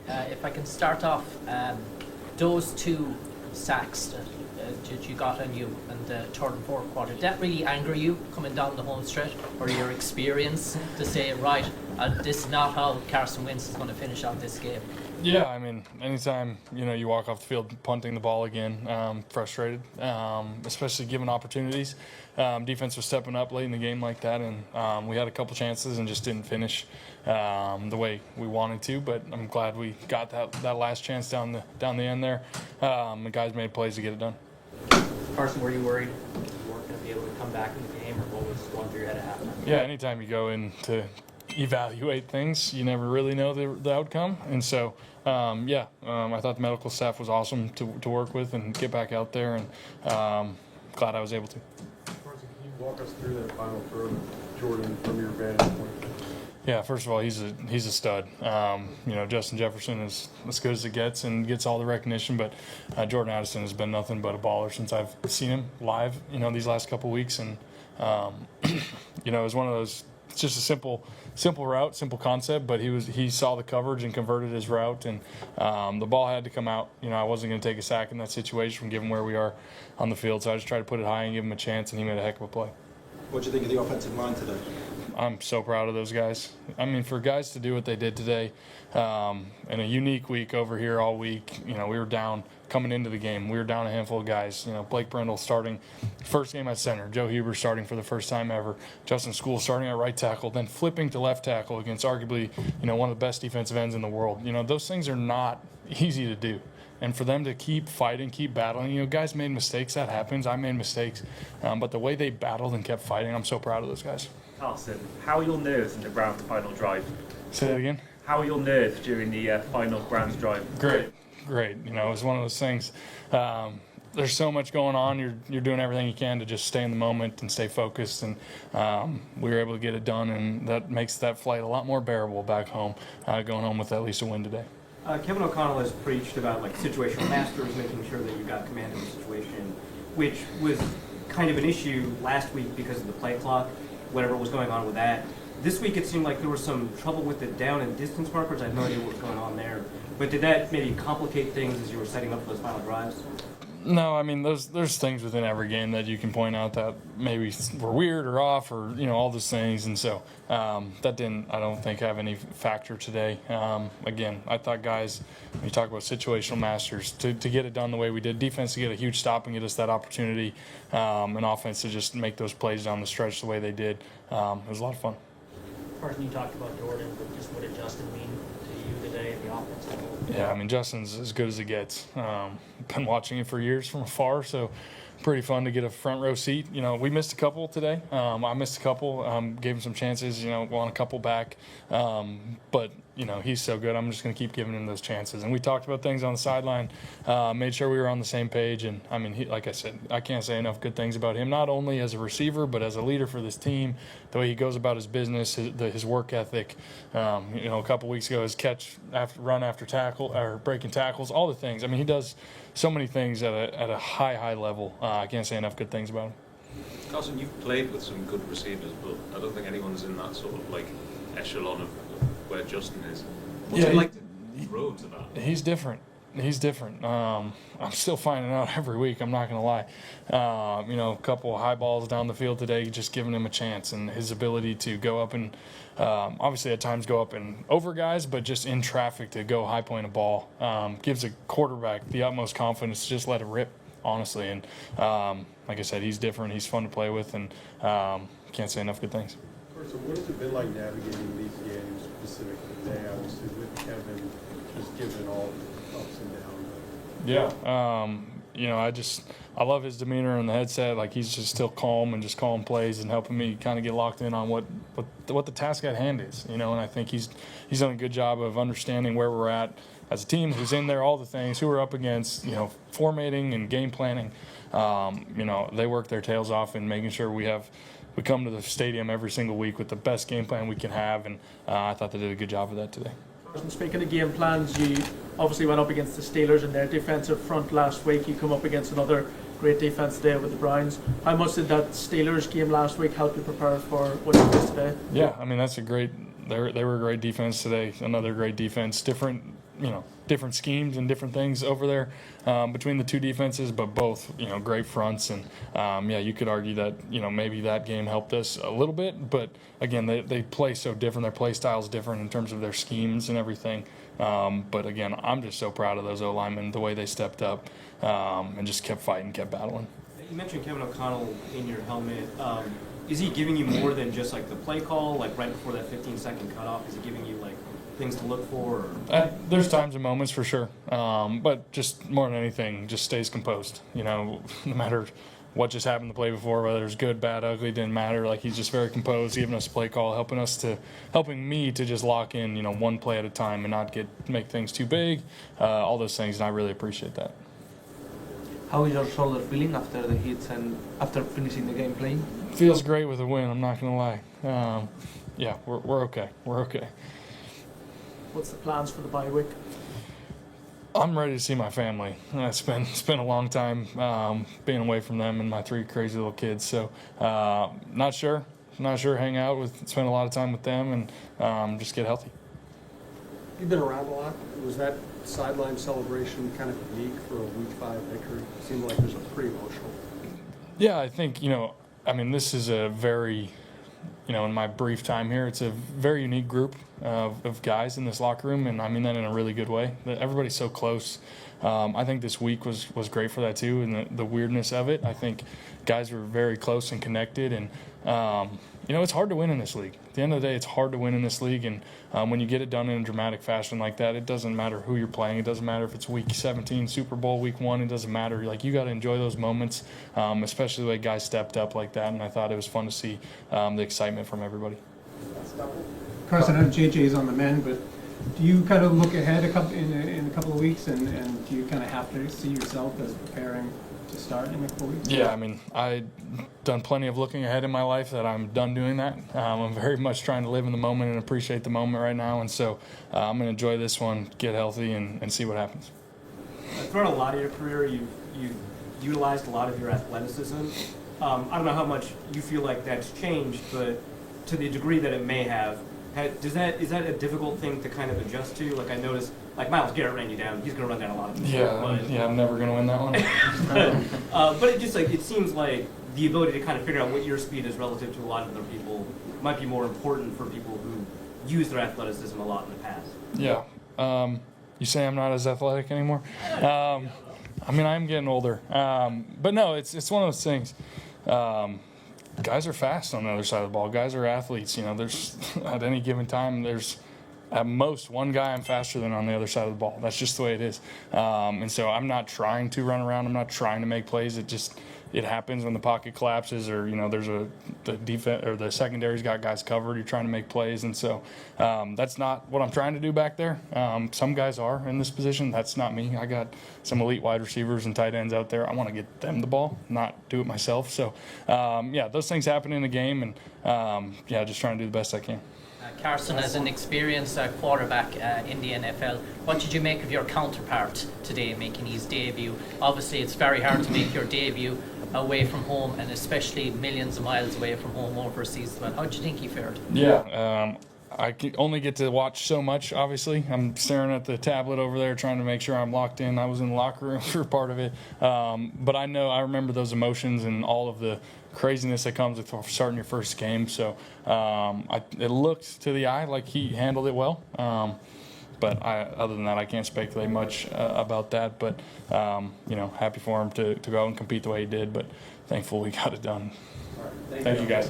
If I can start off, those two sacks that you got on you in the third and fourth quarter, did that really anger you coming down the home stretch, or your experience to say, right, this is not how Carson Wentz is going to finish out this game? Yeah, I mean, anytime, you walk off the field punting the ball again, frustrated, especially given opportunities. Defense was stepping up late in the game like that, and we had a couple chances and just didn't finish the way we wanted to, but I'm glad we got that last chance down the end there. The guys made plays to get it done. Carson, were you worried you weren't going to be able to come back in the game, or what was going through your head at halftime? Yeah, anytime you go in to evaluate things, you never really know the outcome, and so I thought the medical staff was awesome to work with and get back out there, and glad I was able to. Carson, can you walk us through that final throw with Jordan from your vantage point? Yeah, first of all, he's a stud. Justin Jefferson is as good as it gets and gets all the recognition, but Jordan Addison has been nothing but a baller since I've seen him live, these last couple weeks, and it was one of those. It's just a simple route, simple concept, but he saw the coverage and converted his route, and the ball had to come out. I wasn't going to take a sack in that situation given where we are on the field, so I just tried to put it high and give him a chance, and he made a heck of a play. What do you think of the offensive line today? I'm so proud of those guys. I mean, for guys to do what they did today, in a unique week over here all week, we were down coming into the game. We were down a handful of guys. Blake Brindle starting first game at center. Joe Huber starting for the first time ever. Justin School starting at right tackle, then flipping to left tackle against arguably, one of the best defensive ends in the world. Those things are not easy to do. And for them to keep fighting, keep battling, guys made mistakes. That happens. I made mistakes. But the way they battled and kept fighting, I'm so proud of those guys. Carson, how are your nerves in the Browns' final drive? Say that again? How are your nerves during the final Browns drive? Great. It was one of those things. There's so much going on. You're doing everything you can to just stay in the moment and stay focused. And we were able to get it done, and that makes that flight a lot more bearable back home, going home with at least a win today. Kevin O'Connell has preached about situational masters, making sure that you got command of the situation, which was kind of an issue last week because of the play clock, whatever was going on with that. This week it seemed like there was some trouble with the down and distance markers. I have no idea what was going on there. But did that maybe complicate things as you were setting up those final drives? No, I mean, there's things within every game that you can point out that maybe were weird or off or, all those things. And so that didn't, I don't think, have any factor today. Again, I thought guys, when you talk about situational masters, to get it done the way we did, defense to get a huge stop and get us that opportunity, and offense to just make those plays down the stretch the way they did. It was a lot of fun. Carson, you talked about Jordan, but just what did Justin mean to you today at the offense level? Yeah, I mean, Justin's as good as it gets. Been watching it for years from afar, so pretty fun to get a front row seat. We missed a couple today. I missed a couple, gave him some chances, won a couple back. But, he's so good. I'm just going to keep giving him those chances. And we talked about things on the sideline, made sure we were on the same page. And, I mean, like I said, I can't say enough good things about him, not only as a receiver, but as a leader for this team, the way he goes about his business, his work ethic. A couple weeks ago, his run after tackle or breaking tackles, all the things. I mean, he does so many things at a high level. I can't say enough good things about him. Carson, you've played with some good receivers, but I don't think anyone's in that sort of echelon of where Justin is. What's it like to grow to that? He's different. I'm still finding out every week, I'm not going to lie. A couple of high balls down the field today, just giving him a chance, and his ability to go up and obviously at times go up and over guys, but just in traffic to go high point a ball gives a quarterback the utmost confidence to just let it rip, honestly. And like I said, he's different. He's fun to play with, and can't say enough good things. So what has it been like navigating these games specifically today, obviously, with Kevin just given all the ups and downs? Yeah. I love his demeanor and the headset. Like, he's just still calm and just calling plays and helping me kind of get locked in on what the task at hand is, and I think he's done a good job of understanding where we're at as a team, who's in there, all the things, who we're up against, formatting and game planning. They work their tails off in making sure we come to the stadium every single week with the best game plan we can have, and I thought they did a good job of that today. Speaking of game plans, you obviously went up against the Steelers in their defensive front last week. You come up against another great defense today with the Browns. How much did that Steelers game last week help you prepare for what you faced today? Yeah, I mean, they were a great defense today. Another great defense, different different schemes and different things over there between the two defenses, but both, great fronts. And, you could argue that, maybe that game helped us a little bit. But, again, they play so different. Their play style is different in terms of their schemes and everything. But, again, I'm just so proud of those O-linemen, the way they stepped up and just kept fighting, kept battling. You mentioned Kevin O'Connell in your helmet. Is he giving you more than just like the play call, like right before that 15-second cutoff? Is he giving you like things to look for? Or? There's times and moments for sure, but just more than anything, just stays composed. No matter what just happened the play before, whether it's good, bad, ugly, didn't matter. Like, he's just very composed, giving us a play call, helping me to just lock in, one play at a time and not make things too big, all those things, and I really appreciate that. How is your shoulder feeling after the hits and after finishing the game playing? Feels great with a win, I'm not going to lie. We're okay. We're okay. What's the plans for the bye week? I'm ready to see my family. It's been a long time being away from them and my 3 crazy little kids. So not sure. Hang out spend a lot of time with them and just get healthy. You've been around a lot. Was that sideline celebration kind of unique for a Week 5 victory? It seemed like it was pretty emotional. Yeah, I think, this is a very, in my brief time here, it's a very unique group of guys in this locker room, and I mean that in a really good way. Everybody's so close. I think this week was great for that too, and the weirdness of it. I think guys were very close and connected, and it's hard to win in this league. At the end of the day, it's hard to win in this league, and when you get it done in a dramatic fashion like that, it doesn't matter who you're playing. It doesn't matter if it's Week 17, Super Bowl, Week 1. It doesn't matter. Like, you got to enjoy those moments, especially the way guys stepped up like that, and I thought it was fun to see the excitement from everybody. Carson, I know JJ's on the mend, but do you kind of look ahead in a couple of weeks, and do you kind of have to see yourself as preparing to start in a couple of weeks? Yeah, I've done plenty of looking ahead in my life that I'm done doing that. I'm very much trying to live in the moment and appreciate the moment right now, and so I'm going to enjoy this one, get healthy, and see what happens. Throughout a lot of your career, you've utilized a lot of your athleticism. I don't know how much you feel like that's changed, but to the degree that it may have, is that a difficult thing to kind of adjust to? Like, I noticed, like, Myles Garrett ran you down. He's going to run down a lot of people. Yeah, I'm never going to win that one. But it seems like the ability to kind of figure out what your speed is relative to a lot of other people might be more important for people who use their athleticism a lot in the past. Yeah. You say I'm not as athletic anymore? I'm getting older. But no, it's one of those things. Guys are fast on the other side of the ball. Guys are athletes. There's at any given time, there's at most one guy I'm faster than on the other side of the ball. That's just the way it is. And so I'm not trying to run around. I'm not trying to make plays. It happens when the pocket collapses, or there's the defense or the secondary's got guys covered. You're trying to make plays, and so that's not what I'm trying to do back there. Some guys are in this position. That's not me. I got some elite wide receivers and tight ends out there. I want to get them the ball, not do it myself. So those things happen in the game, and just trying to do the best I can. Carson, as an experienced quarterback in the NFL, what did you make of your counterpart today making his debut? Obviously, it's very hard to make your debut away from home, and especially millions of miles away from home overseas. But how do you think he fared? Yeah, I can only get to watch so much, obviously. I'm staring at the tablet over there trying to make sure I'm locked in. I was in the locker room for part of it. But I remember those emotions and all of the craziness that comes with starting your first game. So it looked to the eye like he handled it well. But other than that, I can't speculate much about that. But, happy for him to go out and compete the way he did. But thankful we got it done. Thank you, guys.